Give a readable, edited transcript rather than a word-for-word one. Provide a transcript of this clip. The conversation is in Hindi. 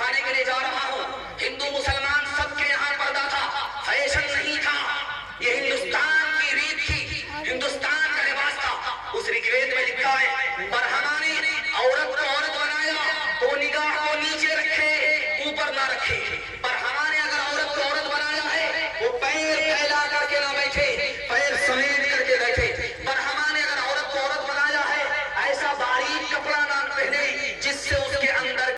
दिखाने के लिए जा रहा हूँ। हिंदू मुसलमान सबके यहाँ पर्दा था, फैशन नहीं था। ये हिंदुस्तान की रीत थी, हिंदुस्तान का लिबास था। उस ऋग्वेद में लिखा है, ब्रह्मा ने औरत को औरत बनाया तो निगाह को नीचे रखे, ऊपर ना रखे।